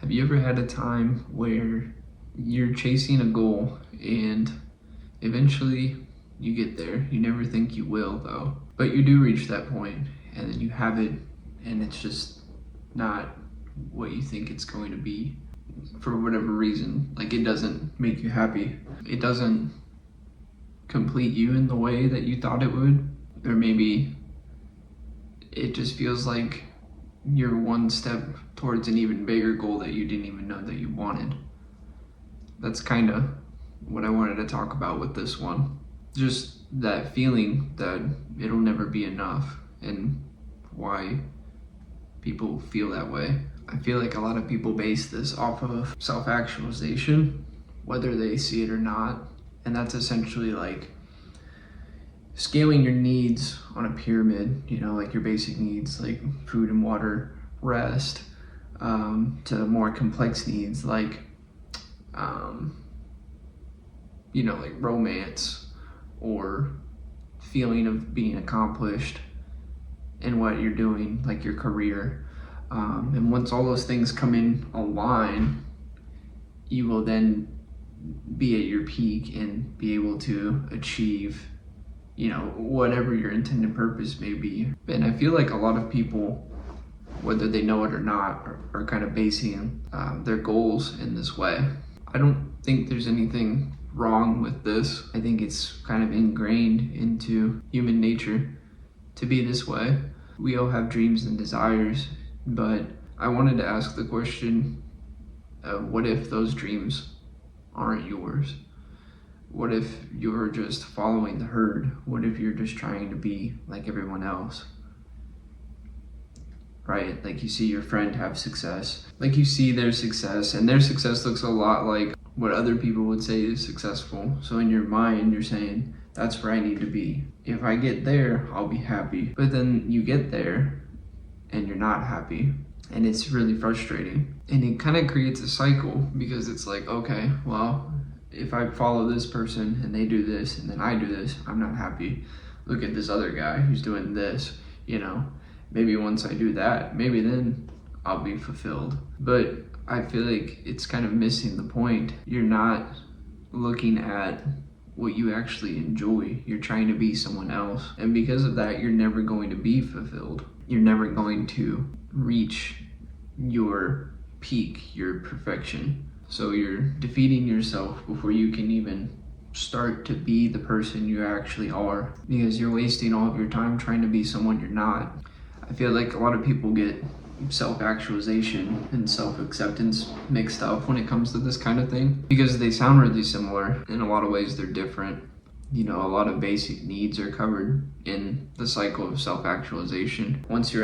Have you ever had a time where you're chasing a goal and eventually you get there? You never think you will though, but you do reach that point and then you have it and it's just not what you think it's going to be for whatever reason. Like, it doesn't make you happy. It doesn't complete you in the way that you thought it would, or maybe it just feels like you're one step towards an even bigger goal that you didn't even know that you wanted. That's kind of what I wanted to talk about with this one. Just that feeling that it'll never be enough and why people feel that way. I feel like a lot of people base this off of self-actualization, whether they see it or not. And that's essentially like scaling your needs on a pyramid, like your basic needs like food and water, rest, to more complex needs like, like romance or feeling of being accomplished in what you're doing, like your career. And once all those things come in a line, you will then be at your peak and be able to achieve whatever your intended purpose may be. And I feel like a lot of people, whether they know it or not, are kind of basing their goals in this way. I don't think there's anything wrong with this. I think it's kind of ingrained into human nature to be this way. We all have dreams and desires, but I wanted to ask the question, what if those dreams aren't yours? What if you're just following the herd? What if you're just trying to be like everyone else? Right? Like, you see your friend have success. Like, you see their success, and their success looks a lot like what other people would say is successful. So in your mind, you're saying, that's where I need to be. If I get there, I'll be happy. But then you get there and you're not happy. And it's really frustrating. And it kind of creates a cycle because it's like, okay, well, if I follow this person and they do this and then I do this, I'm not happy. Look at this other guy who's doing this, maybe once I do that, maybe then I'll be fulfilled. But I feel like it's kind of missing the point. You're not looking at what you actually enjoy. You're trying to be someone else. And because of that, you're never going to be fulfilled. You're never going to reach your peak, your perfection. So you're defeating yourself before you can even start to be the person you actually are, because you're wasting all of your time trying to be someone you're not. I feel like a lot of people get self-actualization and self-acceptance mixed up when it comes to this kind of thing because they sound really similar. In a lot of ways they're different. A lot of basic needs are covered in the cycle of self-actualization. Once you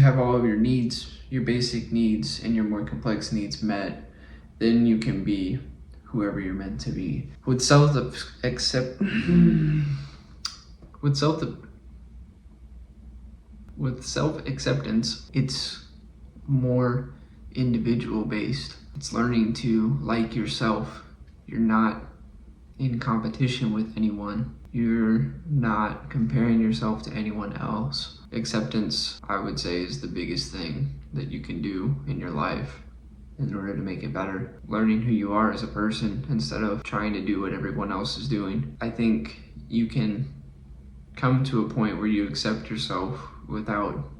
have all of your needs, your basic needs and your more complex needs met, then you can be whoever you're meant to be. With self-acceptance, it's more individual based. It's learning to like yourself. You're not in competition with anyone. You're not comparing yourself to anyone else. Acceptance, I would say, is the biggest thing that you can do in your life in order to make it better. Learning who you are as a person instead of trying to do what everyone else is doing. I think you can come to a point where you accept yourself without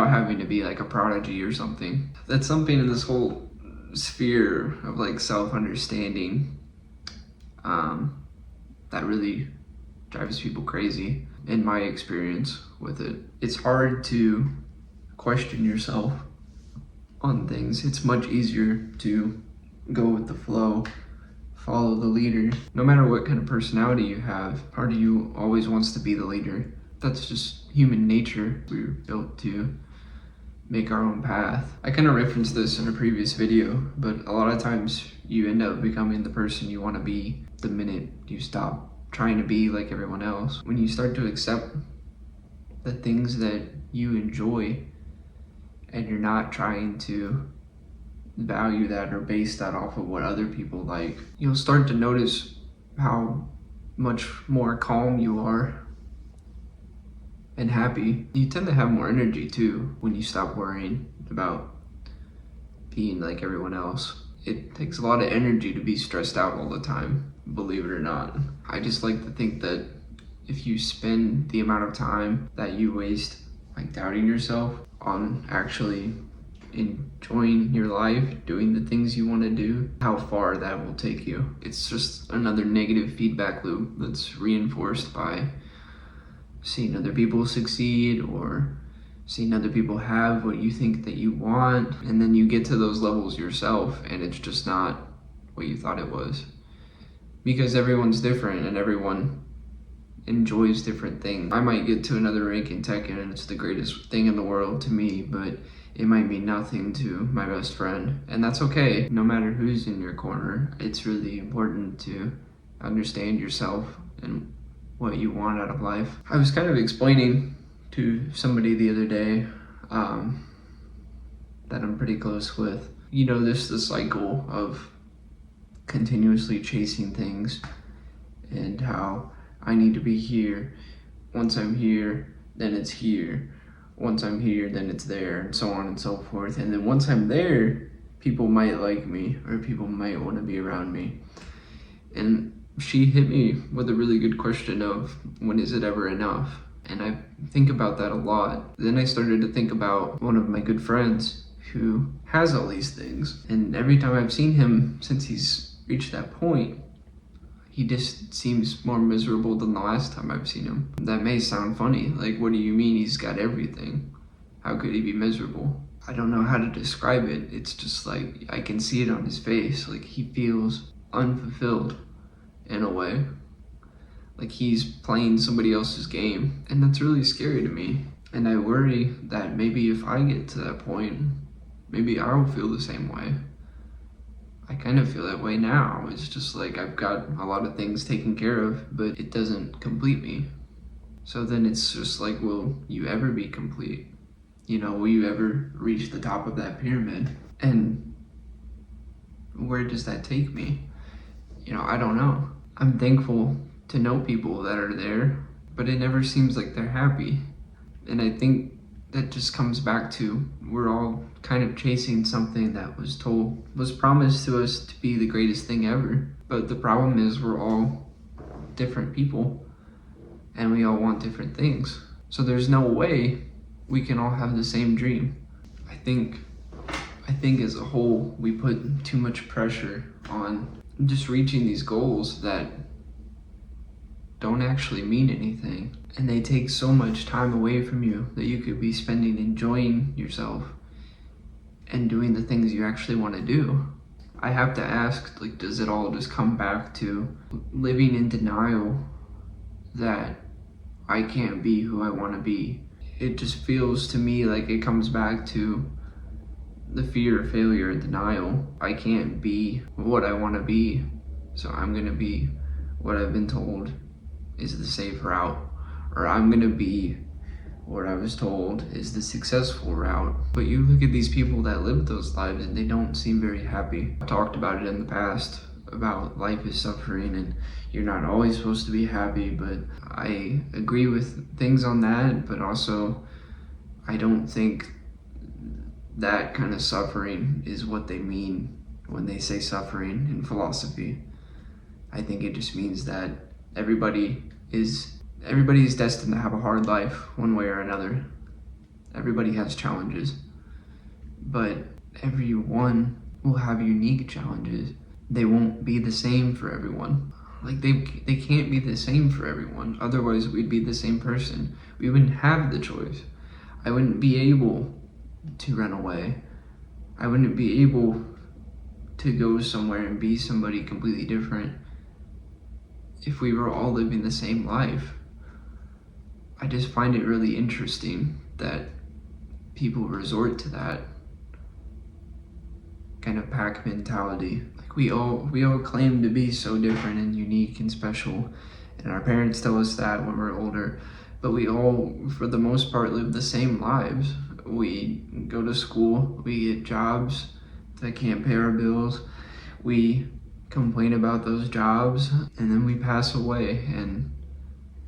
having to be like a prodigy or something. That's something in this whole sphere of like self-understanding that really drives people crazy, in my experience with it. It's hard to question yourself on things. It's much easier to go with the flow, follow the leader. No matter what kind of personality you have, part of you always wants to be the leader. That's just human nature. We were built to make our own path. I kind of referenced this in a previous video, but a lot of times you end up becoming the person you want to be the minute you stop trying to be like everyone else. When you start to accept the things that you enjoy and you're not trying to value that or base that off of what other people like, you'll start to notice how much more calm you are and happy. You tend to have more energy too when you stop worrying about being like everyone else. It takes a lot of energy to be stressed out all the time, believe it or not. I just like to think that if you spend the amount of time that you waste like doubting yourself on actually enjoying your life, doing the things you want to do, how far that will take you. It's just another negative feedback loop that's reinforced by seeing other people succeed or seeing other people have what you think that you want, and then you get to those levels yourself and it's just not what you thought it was. Because everyone's different and everyone enjoys different things. I might get to another rank in Tekken and it's the greatest thing in the world to me, but it might mean nothing to my best friend. And that's okay, no matter who's in your corner. It's really important to understand yourself and what you want out of life. I was kind of explaining to somebody the other day that I'm pretty close with. You know, this the cycle of continuously chasing things and how I need to be here. Once I'm here, then it's here. Once I'm here, then it's there, and so on and so forth. And then once I'm there, people might like me or people might want to be around me. And she hit me with a really good question of, when is it ever enough? And I think about that a lot. Then I started to think about one of my good friends who has all these things. And every time I've seen him since he's reached that point, he just seems more miserable than the last time I've seen him. That may sound funny. Like, what do you mean he's got everything? How could he be miserable? I don't know how to describe it. It's just like, I can see it on his face. Like, he feels unfulfilled in a way. Like he's playing somebody else's game. And that's really scary to me. And I worry that maybe if I get to that point, maybe I will feel the same way. I kind of feel that way now. It's just like I've got a lot of things taken care of, but it doesn't complete me. So then it's just like, will you ever be complete? You know, will you ever reach the top of that pyramid? And where does that take me? You know, I don't know. I'm thankful to know people that are there, but it never seems like they're happy. And I think that just comes back to, we're all kind of chasing something that was promised to us to be the greatest thing ever. But the problem is we're all different people and we all want different things. So there's no way we can all have the same dream. I think as a whole, we put too much pressure on just reaching these goals that don't actually mean anything. And they take so much time away from you that you could be spending enjoying yourself and doing the things you actually want to do. I have to ask, like, does it all just come back to living in denial that I can't be who I want to be? It just feels to me like it comes back to the fear of failure and denial. I can't be what I want to be, so I'm gonna be what I've been told is the safe route, or I'm gonna be what I was told is the successful route. But you look at these people that live those lives and they don't seem very happy. I've talked about it in the past, about life is suffering and you're not always supposed to be happy, but I agree with things on that, but also I don't think that kind of suffering is what they mean when they say suffering in philosophy. I think it just means that everybody is destined to have a hard life one way or another. Everybody has challenges, but everyone will have unique challenges. They won't be the same for everyone. Like they can't be the same for everyone. Otherwise we'd be the same person. We wouldn't have the choice. I wouldn't be able to run away. I wouldn't be able to go somewhere and be somebody completely different if we were all living the same life. I just find it really interesting that people resort to that kind of pack mentality. Like we all claim to be so different and unique and special, and our parents tell us that when we're older, but we all, for the most part, live the same lives. We go to school, we get jobs that can't pay our bills, we complain about those jobs, and then we pass away and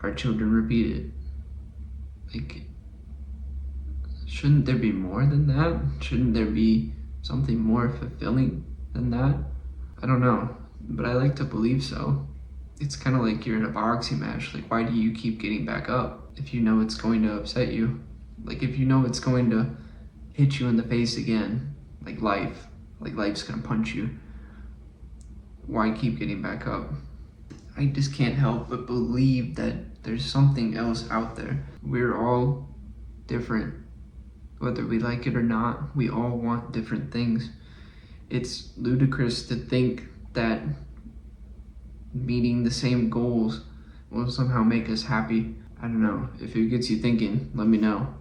our children repeat it. Like, shouldn't there be more than that? Shouldn't there be something more fulfilling than that? I don't know, but I like to believe so. It's kind of like you're in a boxing match. Like, why do you keep getting back up if you know it's going to upset you? Like, if you know it's going to hit you in the face again, like life's gonna punch you, why keep getting back up? I just can't help but believe that there's something else out there. We're all different. Whether we like it or not, we all want different things. It's ludicrous to think that meeting the same goals will somehow make us happy. I don't know. If it gets you thinking, let me know.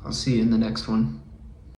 I'll see you in the next one.